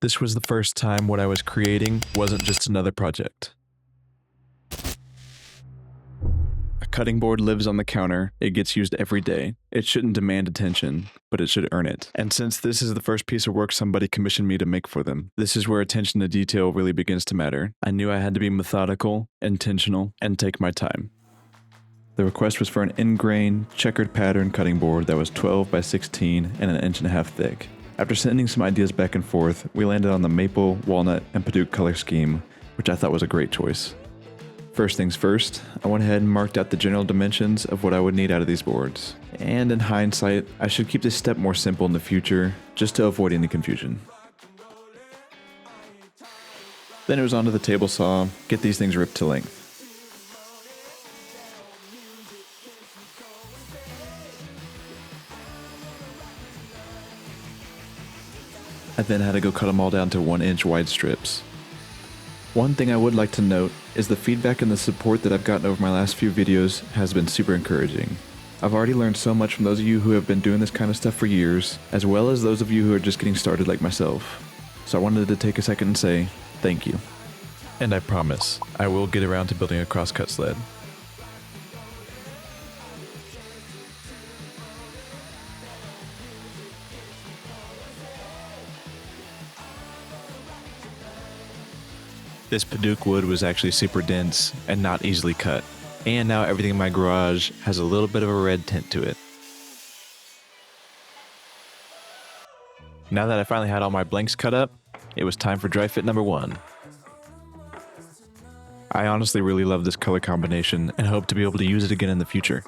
This was the first time what I was creating wasn't just another project. A cutting board lives on the counter. It gets used every day. It shouldn't demand attention, but it should earn it. And since this is the first piece of work somebody commissioned me to make for them, this is where attention to detail really begins to matter. I knew I had to be methodical, intentional, and take my time. The request was for an in-grain, checkered pattern cutting board that was 12 by 16 and an inch and a half thick. After sending some ideas back and forth, we landed on the maple, walnut, and padauk color scheme, which I thought was a great choice. First things first, I went ahead and marked out the general dimensions of what I would need out of these boards. And in hindsight, I should keep this step more simple in the future, just to avoid any confusion. Then it was onto the table saw, get these things ripped to length. I then had to go cut them all down to 1-inch wide strips. One thing I would like to note is the feedback and the support that I've gotten over my last few videos has been super encouraging. I've already learned so much from those of you who have been doing this kind of stuff for years, as well as those of you who are just getting started like myself. So I wanted to take a second and say thank you. And I promise, I will get around to building a crosscut sled. This padauk wood was actually super dense and not easily cut, and now everything in my garage has a little bit of a red tint to it. Now that I finally had all my blanks cut up, it was time for dry fit number 1. I honestly really love this color combination and hope to be able to use it again in the future.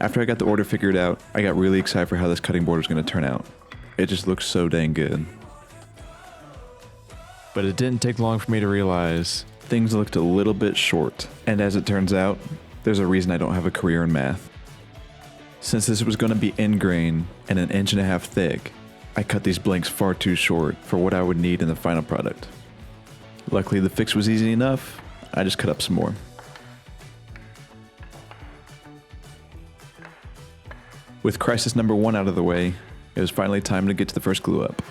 After I got the order figured out, I got really excited for how this cutting board was going to turn out. It just looks so dang good. But it didn't take long for me to realize things looked a little bit short. And as it turns out, there's a reason I don't have a career in math. Since this was going to be in grain and an inch and a half thick, I cut these blanks far too short for what I would need in the final product. Luckily the fix was easy enough, I just cut up some more. With crisis number 1 out of the way, it was finally time to get to the first glue up.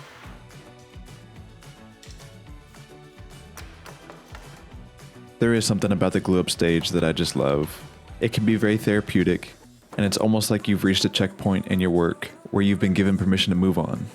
There is something about the glue up stage that I just love. It can be very therapeutic, and it's almost like you've reached a checkpoint in your work where you've been given permission to move on.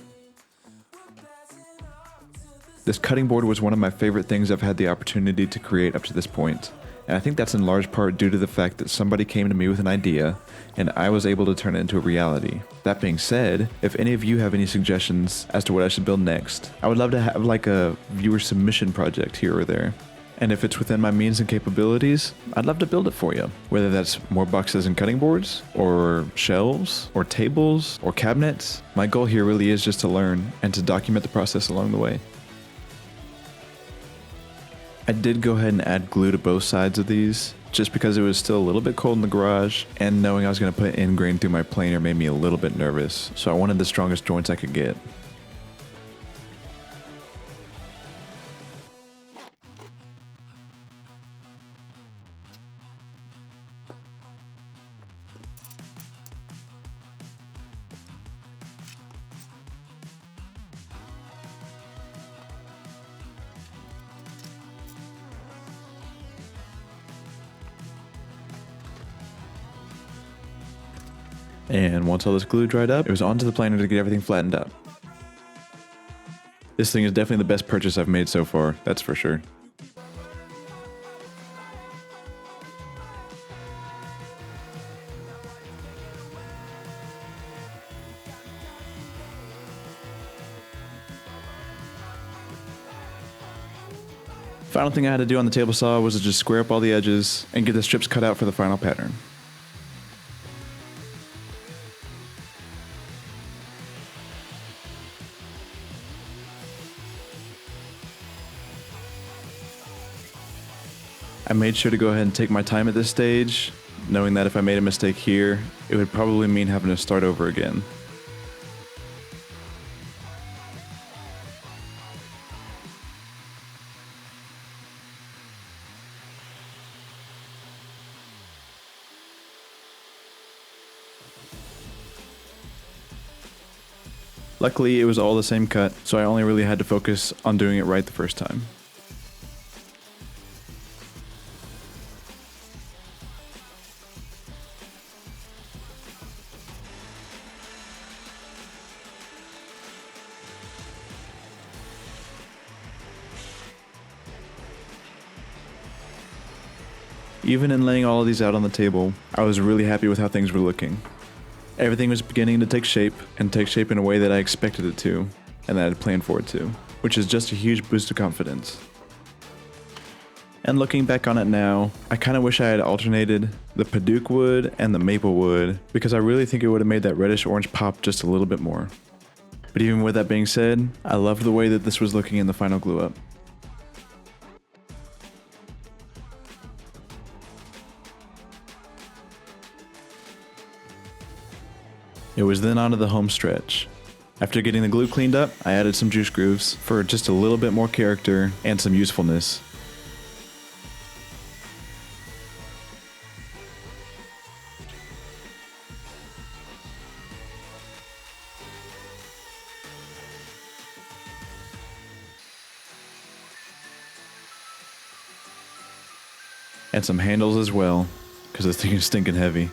This cutting board was one of my favorite things I've had the opportunity to create up to this point, and I think that's in large part due to the fact that somebody came to me with an idea, and I was able to turn it into a reality. That being said, if any of you have any suggestions as to what I should build next, I would love to have like a viewer submission project here or there. And if it's within my means and capabilities, I'd love to build it for you. Whether that's more boxes and cutting boards, or shelves, or tables, or cabinets, my goal here really is just to learn and to document the process along the way. I did go ahead and add glue to both sides of these, just because it was still a little bit cold in the garage, and knowing I was going to put in grain through my planer made me a little bit nervous, so I wanted the strongest joints I could get. And once all this glue dried up, it was onto the planer to get everything flattened out. This thing is definitely the best purchase I've made so far, that's for sure. Final thing I had to do on the table saw was to just square up all the edges and get the strips cut out for the final pattern. I made sure to go ahead and take my time at this stage, knowing that if I made a mistake here, it would probably mean having to start over again. Luckily, it was all the same cut, so I only really had to focus on doing it right the first time. Even in laying all of these out on the table, I was really happy with how things were looking. Everything was beginning to take shape, and take shape in a way that I expected it to, and that I had planned for it to, which is just a huge boost of confidence. And looking back on it now, I kind of wish I had alternated the padauk wood and the maple wood, because I really think it would have made that reddish orange pop just a little bit more. But even with that being said, I loved the way that this was looking in the final glue up. It was then on to the home stretch. After getting the glue cleaned up, I added some juice grooves for just a little bit more character and some usefulness. And some handles as well, because this thing is stinking heavy.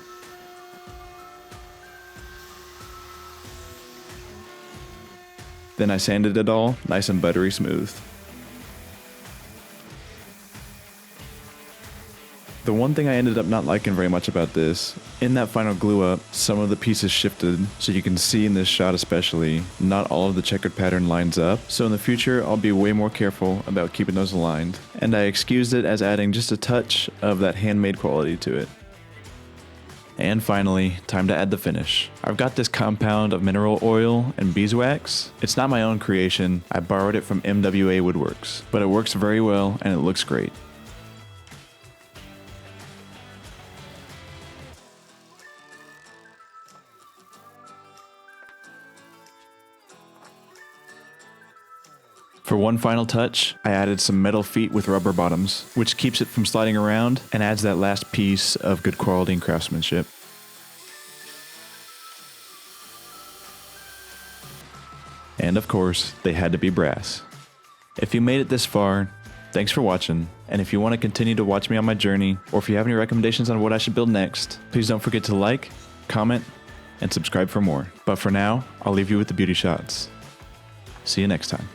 Then I sanded it all nice and buttery smooth. The one thing I ended up not liking very much about this, in that final glue up, some of the pieces shifted, so you can see in this shot especially, not all of the checkered pattern lines up, so in the future I'll be way more careful about keeping those aligned, and I excused it as adding just a touch of that handmade quality to it. And finally, time to add the finish. I've got this compound of mineral oil and beeswax. It's not my own creation, I borrowed it from MWA Woodworks, but it works very well and it looks great. For one final touch, I added some metal feet with rubber bottoms, which keeps it from sliding around and adds that last piece of good quality and craftsmanship. And of course, they had to be brass. If you made it this far, thanks for watching, and if you want to continue to watch me on my journey, or if you have any recommendations on what I should build next, please don't forget to like, comment, and subscribe for more. But for now, I'll leave you with the beauty shots. See you next time.